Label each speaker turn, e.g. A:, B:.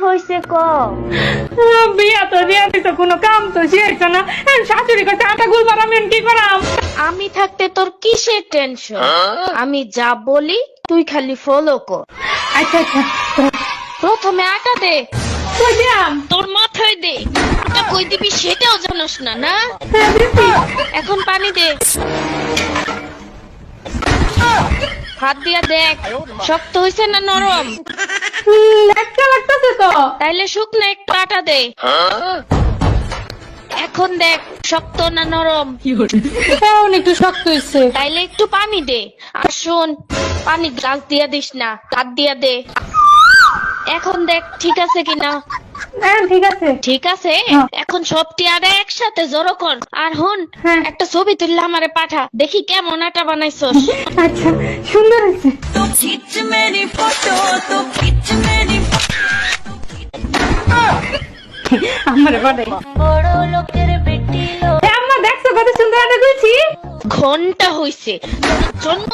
A: হয়েছে ক?
B: বিয়া তো দিয়া দিছো, কোনো কাম তো শেষ না। শাশুড়ি কাছে আটা গুল বানাম, কি করাম?
A: আমি থাকতে তোর কিসের টেনশন? আমি যা বলি তুই খালি ফলো কর।
B: আচ্ছা আচ্ছা,
A: প্রথমে আটা দে,
B: কই দিয়াম?
A: তোর মাথায় দে। ওটা কই দিবি সেটাও জানোস না, না?
B: হ্যাঁ, দিছি।
A: এখন পানি দে, হাত দিয়া দেখ শক্ত হইছে না নরম।
B: একটা লাগতেছে তো।
A: তাইলে শুকনো একটু আটা দে। এখন দেখ শক্ত না নরম।
B: এখন একটু শক্ত হয়েছে।
A: তাইলে একটু পানি দে। আর শোন, পানি গ্লাস দিয়া দিস না, হাত দিয়া দে। এখন দেখ ঠিক আছে কিনা।
B: হ্যাঁ ঠিক আছে।
A: ঠিক আছে, এখন সবটি আটা একসাথে জড়ো কর। আর হুন,
B: হ্যাঁ।
A: একটা ছবি তুললে আমারে পাঠা, দেখি কেমন আটা বানাইছস।
B: আচ্ছা, সুন্দর হয়েছে। আমার বাড়ি
A: বড় লোকের বেটি
B: আম্মা দেখছো কত সুন্দর আটা দিয়েছি।
A: ঘন্টা হইছে, জন্ম